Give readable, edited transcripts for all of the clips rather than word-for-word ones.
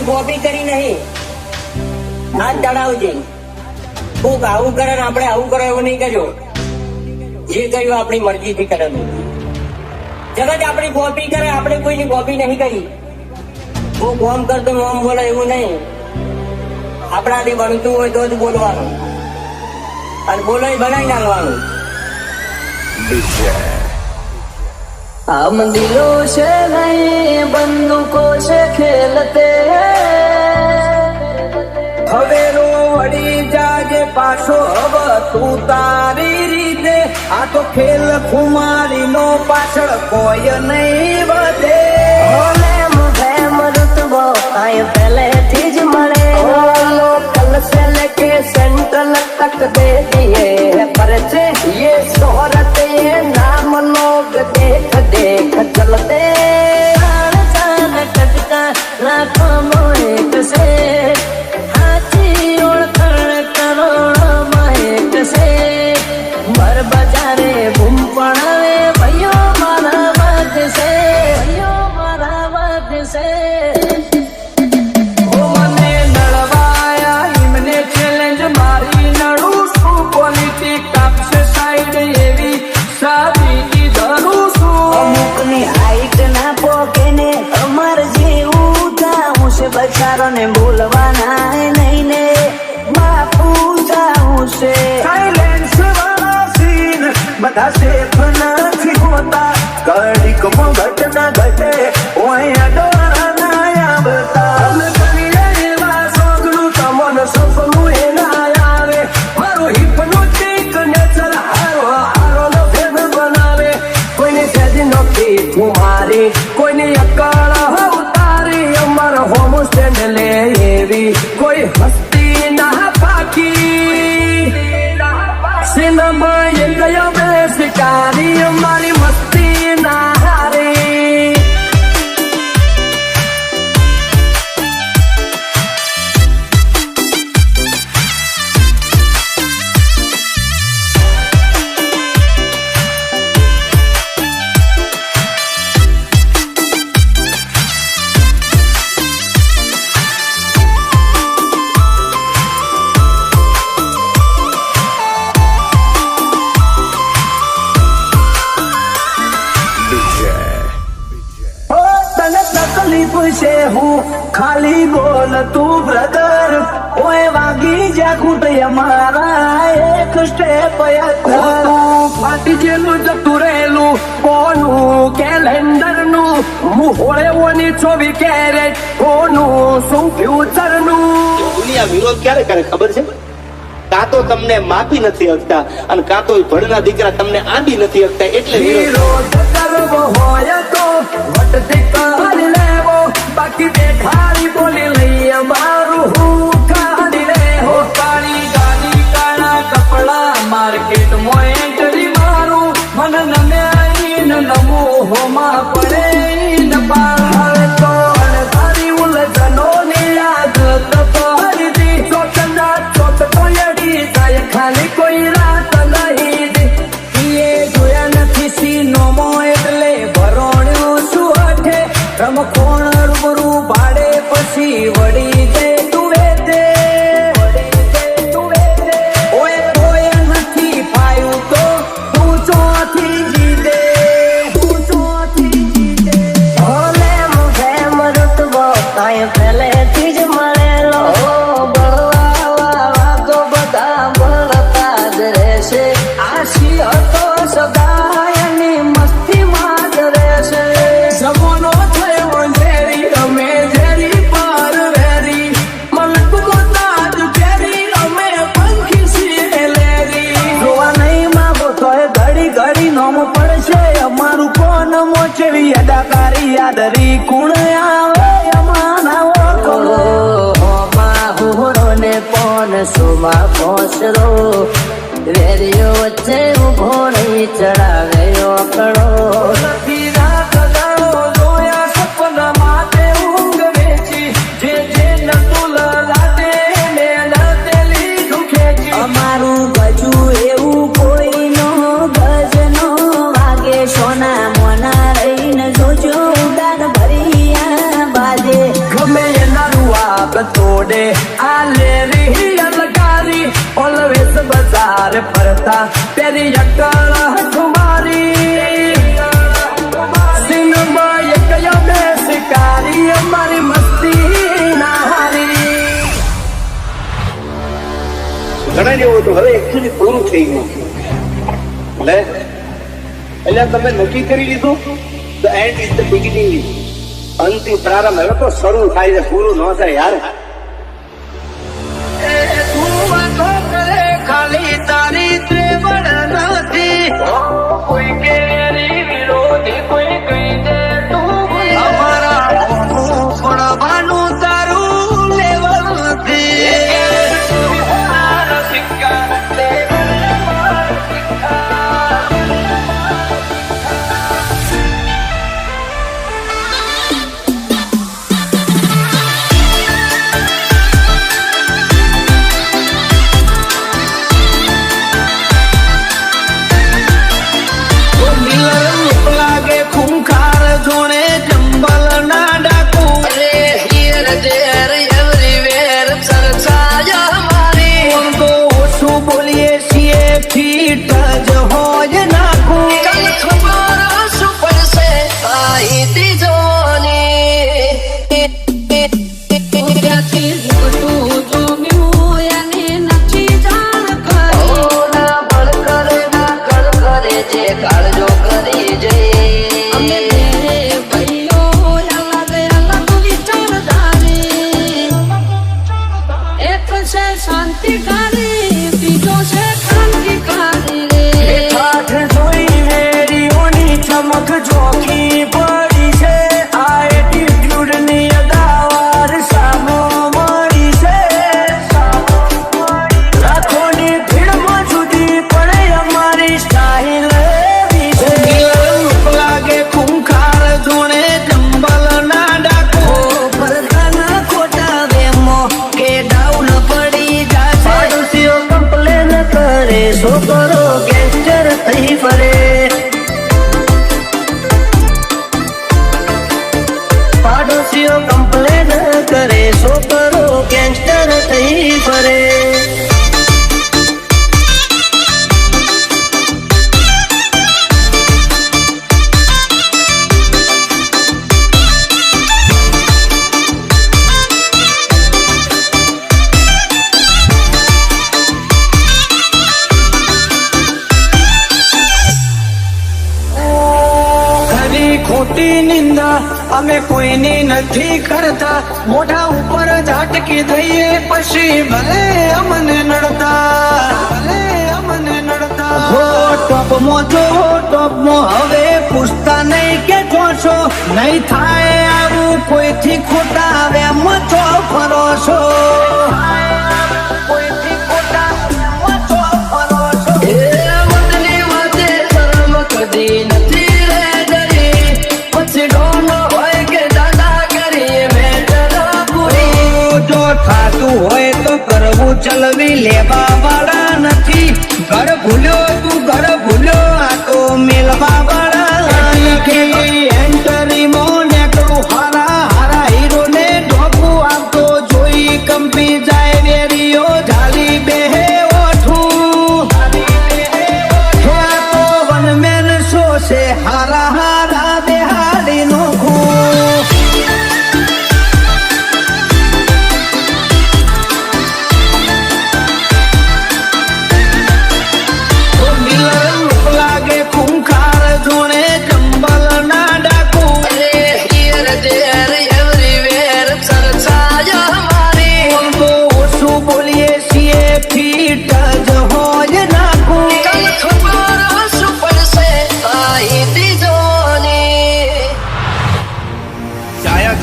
આપણી કોપી કરી નહીં. હાથ ચડાવજે. કોક આવું કરે ને આપણે આવું કરો એવું નહીં કર્યો. જે કર્યું આપણી મરજીથી કરેલું. જગત આપણી કોપી કરે, આપણે કોઈની કોપી નહીં કરી. હું કોમ કરતો મોમ બોલે એવું નહીં. આપણાથી બનતું હોય તો જ બોલવાનું, અને બોલો બનાવી નાખવાનું. हम दिलों से नहीं बंदूकों से खेलते હવેરો વળી જાગે પાછો હવે તું તારી રીતે. આ તો ખેલ ખુમારી નો પાછળ કોઈ નહીં વધે. रुतबो आए पहले चीज मरे लोकल से लेके सेंट्रल तक दे दिए परचे. ये शोहरत ये नाम लोग देख देख चलते. टटका राखो मोहित से हाथी ओळखण करोड़ माहित से. भर बजारे बूम पड़ावे भैयो मारा वाद से, भैयो मारा वाद से. મને નડવાયા એમને ચેલેન્જ મારી નડું છું. પોલિટિક કાપશે સાઈડ એવી સાબિતી ધરું છું. અમુકની હાઈટ ના પોકે ને અમર જેવું થાવું છે. બચારો ને બોલવાના નહીં ને બાપુ થાવું છે. સાયલેન્સ વાળા સીન બધા સેફ નથી હોતા. ઘડીકમાં ઘટના ઘટે ઓય ડોરા ના આવતા. અમે કરીએ એવા સોગનું તમને સપનું એ ના આવે. મારો હિપ્નોટિક નેચર હારો હારો નો ફેર બનાવે. કોઈની સેજ નોકી કુમારી કોઈની અકળ ઉતારી. અમાર હોમ સ્ટેન્ડ લે એવી કોઈ હસ્તી ના પાકી. સિનેમા એ ગયો બે શિકારી અમારી મસ્તી ના હારી. તકલીફ છે હું ખાલી બોલ તું બ્રધર. ઓય વાગી જા ખૂટ અમારા એક સ્ટેપ ફાટી ગયેલું જતું રહેલું કોનું કેલેન્ડર નું. મુહોળે ઓની 24 કેરેટ કોનું શું ફ્યુચર નું. દુનિયા વિરોધ ક્યારે કરે ખબર છે? કાં તો તમને માફી નથી શકતા અને કાં તો ભણના દીકરા તમને આંબી નથી શકતા, એટલે વિરોધ કરવો હોય તો વટથી કરી લેવો. બાકી દેખાડી બોલી લઈએ મારું હું કાઢી લેવો. કાળી ગાડી કાળા કપડા માર્કેટમાં એન્ટ્રી મારું. મન નમ્યા નમું હોમાં પડે ન પાર તો તારી ઉલઝનો ની યાદ તપારી દી. ચોટના ચોટ કોયડી જાય ખાલી કોઈ રાત નહીં દી. એ જોયા નથી સીનોમો એટલે ભરોણ્યો શું અઠે. રમખોણ રૂબરૂ ભાડે પછી વળી દે તુવે દે. ઓય કોઈ નથી પાયું તો તું ચોથી જીતે. તું ચોથી જીતે. ભલે મુખે મરુતબો આએ પહેલેથી જ મળેલો. બળવા તો બધા બળતા જ રહેશે. આશી હતો સદાયની મસ્તીમાં જ રહેશે. જમોનો થયો ઝેરી અમે ઝેરી પર વેરી. મલક મોતાજ ઝેરી અમે પંખી છીએ લેરી. જોવા નહીં માંગો તોય ઘડી ઘડી નોમ પડશે અમારું. કોણ મોચેવી અદાકારી યાદરી કુણ આવે અમારા ઓળખો. હોમાં હુહરો ને પોન સુમાં પોસરો. વેરીઓ વચ્ચે ઉભો નહીં ચડાવે ઓકળો. નથી રાત દાડો જોયા સપના માટે ઊંઘ વેચી. જે જે નતું લાટે ને લાટે લીધું ખેંચી. અમારું ગજુ એવું કોઈ નો ગજ નો વાગે. સોના મોના રહીને જોજો ઉડાન ભરિયા બાજે. ગમે એનારું તોડે આ લેરી અલગારી ઓલવેસ બજાર ફરતા તેરી અકળ કુમારી સિનેમા એક બે શિકારી અમારી મસ્તી ના હારી. ઘણા જેવું હતું, હવે એકચ્યુઅલી પૂરું થઈ ગયું. એટલે તમે નક્કી કરી લીધું, the and is the beginning. અંતિમ પ્રારંભ હવે તો શરૂ થાય છે, પૂરું ન થાય યાર. ખાલી તારી ત્રેવડ નથી, કોઈ કેરી વિરોધી કોઈ કહી દે તું અમારા પડવાનું તારું લેવલ નથી. છોકરો ગેંગસ્ટર થઈ ફરે, પાડોશીઓ કમ્પ્લેન કરે, છોકરો ગેંગસ્ટર થઈ ફરે. ખોટી નિંદા અમે કોઈની નથી કરતા, મોઢા ઉપર ઝાટકી દઈએ પછી ભલે અમને નડતા. ટોપમાં જો ટોપમાં હવે પૂછતા નહીં કે જોશો, નહીં થાય આવું કોઈથી ખોટા આવે મચો ફરો છો. ખાતું હોય તો કરવું ચલવી લેવા વાળા નથી. ઘર ભૂલ્યો તું ઘર ભૂલ્યો, આ તો મેલવા વાળા નથી. એન્ટરી માં નેકળું હારા હારા હીરો ને ઢોકું આવતો જોઈ કંપી જાય વેરીઓ ઝાલી બેહે ઓઠું. આ તો વનમેન શો છે હારા હારા બેહાડી નોખું.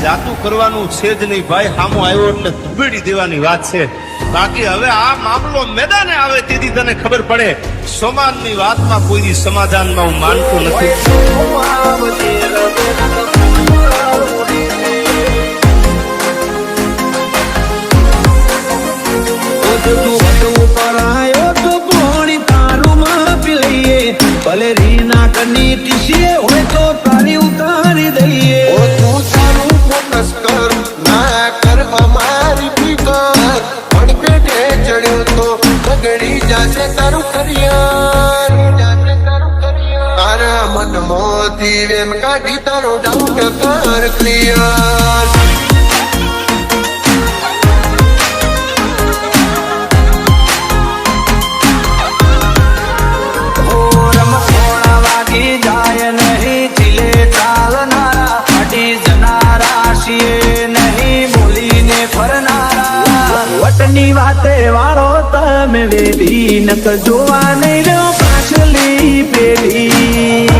જાતું કરવાનું છે જ નહીં ભાઈ, સામો આવ્યો એટલે ધૂબેડી દેવાની વાત છે. બાકી હવે આ મામલો મેદાને આવે તેથી તને ખબર પડે. સમાજની વાતમાં કોઈ સમાધાનમાં હું માનતો નથી. ભલે રીના કની ટીસીએ હોય તો તારી ઉતારી દઈએ. તું સારું ફોકસ કર, ના કર અમારી પિયર વાગી જાય નહીં ચીલે ચાલનારા અડી જનારા છીએ નહીં બોલીને ફરનારા વટની વાતે વાળો તમે વેલી નક જોવા નહીં રહ્યો પાછલી પેઢી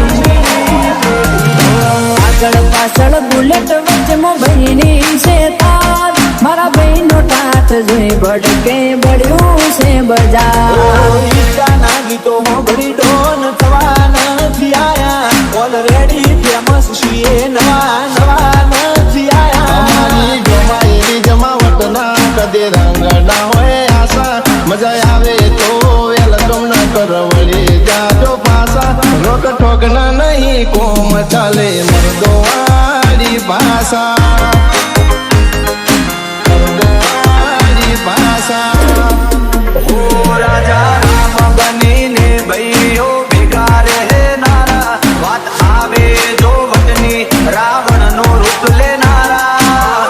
આગળ પાછળ બુલેટ વચ્ચે બહેની છે તાર મારા બહેનો ટાટ જોઈ ભડકે બળ્યું છે બજાર ગીતાના ગીતોમાં ઘડી ડોન થવા નથી આયા ઓલરેડી ફેમસ છીએ નવા નવા નથી આયા અમારી જમાયેલી જમાવટ ના કદે રંગ ના હોય આશા મજા આવે તો વેલકમ ના કરવળી જાજો પાસા રોક ઠોક ના નહીં કોમ ચાલે મર્દો વાળી ભાષા મર્દો વાળી ભાષા હો રાજા રામ બનીને ભાઈઓ ભેગા રહેનારા વાત આવે જો વટની રાવણનો રૂપ લેનારા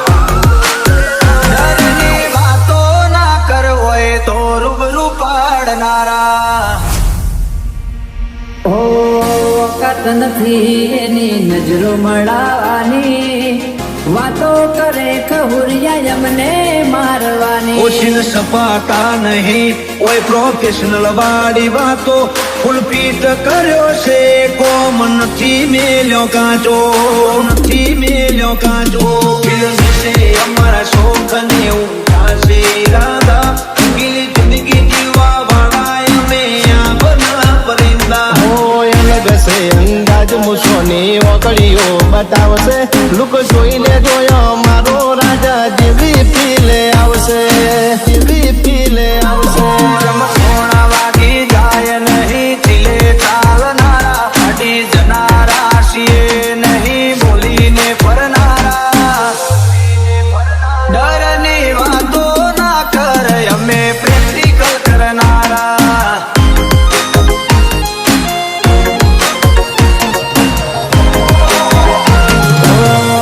ડરની વાતો ના કરવોય તો રૂબરૂ પાડનારા હો વખત નથી એની નજરો મળવાની વાતો કરે ખહુરિયા અમને મારવાની ઓછીન સપાતા નહીં ઓય પ્રોફેશનલ વાળી વાતો ફૂલપીટ કર્યો છે કોમ નથી મેલ્યો કાચો નથી મેલ્યો કાચો ફિલ્મ છે અમારા શોખ ને ઉઠાશે ઈરાદા ગીલી જિંદગી જીવવા વાળા અમે આ બના પરિંદા હોય અલગ છે અંદાજ મૂછોની ઓકળીઓ બતાવશે લુક જોઈને જોયો મારો રાજા જેવી ફીલે આવશે જેવી ફીલે આવશે રમસોણા વાગી જાય નહીં ચીલે ચાલનારા અડી જનારા છીએ નહીં બોલીને ફરનારા ડરની વાતો ના કરે અમે પ્રેક્ટિકલ કરનારા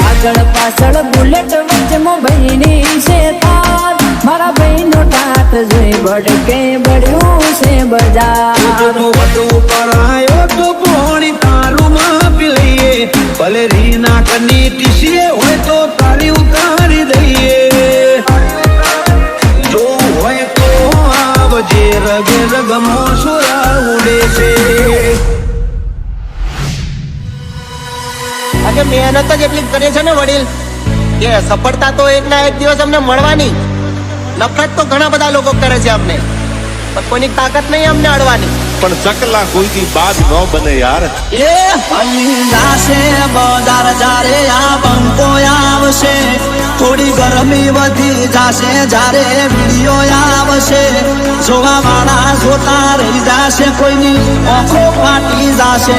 આગળ પાછળ બુલેટ વચ્ચે બહેની છે તાર મારા બહેનો ટાટ જોઈ ભડકે બળ્યું છે બજાર તું વધુ પરાયો તો પોણી તારું માપી લઈએ ભલે રીના કની ટીસીએ હોય તો તારી ઉતારી દઈએ જો હોય તો આવજે રગે રગમો સુરા ઉડે છે આજે મહેનત જ એટલી કરે છે ને વડીલ કે સફળતા તો એક ના એક દિવસ અમને મળવાની નફરત તો ઘણા બધા લોકો કરે છે અમને પણ કોઈની તાકાત નહીં અમને અડવાની પણ ચકલા કોઈથી બાદ ન બને યાર એ જાશે બજાર જારે આ બંકો આવશે થોડી ગરમી વધી જાશે જારે વિડીયો આવશે જોવા વાળા જોતા રહી જાશે કોઈની આંખો ફાટી જાશે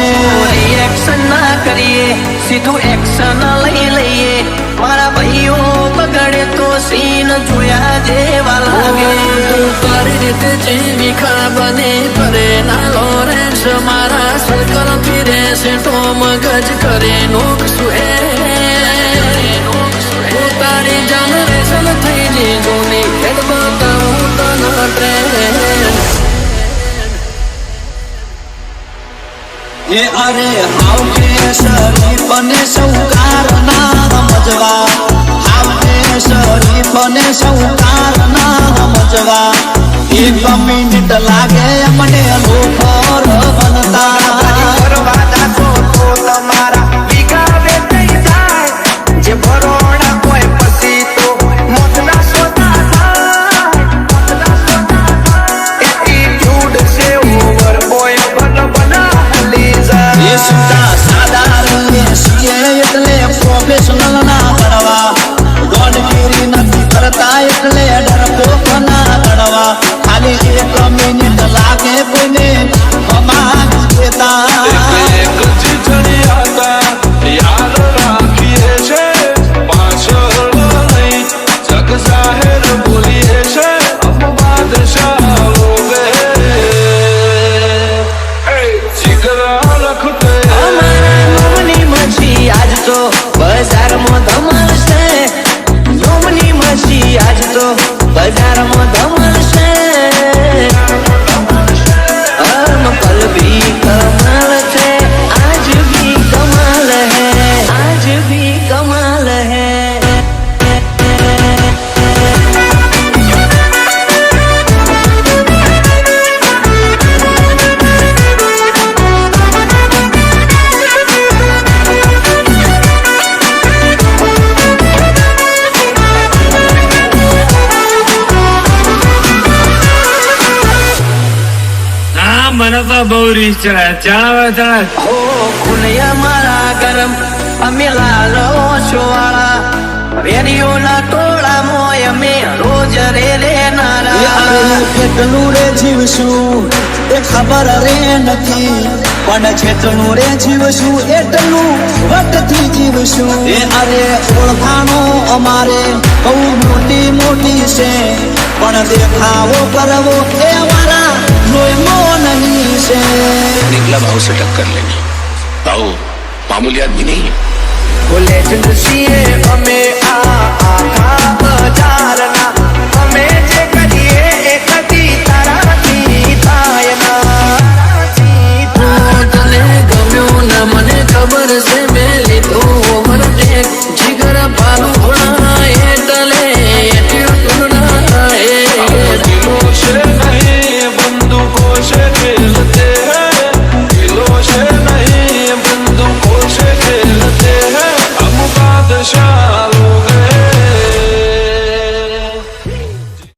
રિએક્શન ના કરીએ સીધું એક્શન લઈ લઈએ મારા ભાઈઓ બગડે તો સીન જોયા જેવા લાગે તું કરી રીતે જેવી ખાબને કરે ના લોરેન્સ મારા સર્કલ ફિરે છે તો મગજ કરે નોક સુએ તારી જનરેશન થઈ જી જોની હેડ બતાવું તને ટ્રેન એ અરે હાવ કે શરીફ ને સૌકાર ના સમજવા હાવ કે શરીફ ને સૌકાર ના સમજવા એક મિનિટ લાગે મને લોફર બનતા તમારા વિગાવે થઈ જાય જે ભરોડા કોઈ પછી તો મોતના સોતા થાય એટીટ્યુડ છે ઓવર બોય બના એ સુતા સાદા રહીએ છીએ એટલે પ્રોફેશનલ ના ભણવા ગોડગીરી નથી કરતા એટલે તો બહુ રીસ ચડાય ચડાવે ચડાય હો ખુલિયા મારા ગરમ અમે લાલો શોવાળા વેરીઓના ટોળા મોય અમે રોજ રે રે નારા કેટલું રે જીવશું એ ખબર રે નથી પણ જેટલું રે જીવશું એટલું વટથી જીવશું એ અરે ઓળખાણો અમારે બહુ મોટી મોટી છે પણ દેખાવો કરવો એ અમારા લોહીમાં નહીં છે निकला भाव से टक्कर लेनी भाव मामूली आदमी नहीं है લેજન્ડ છીએ અમે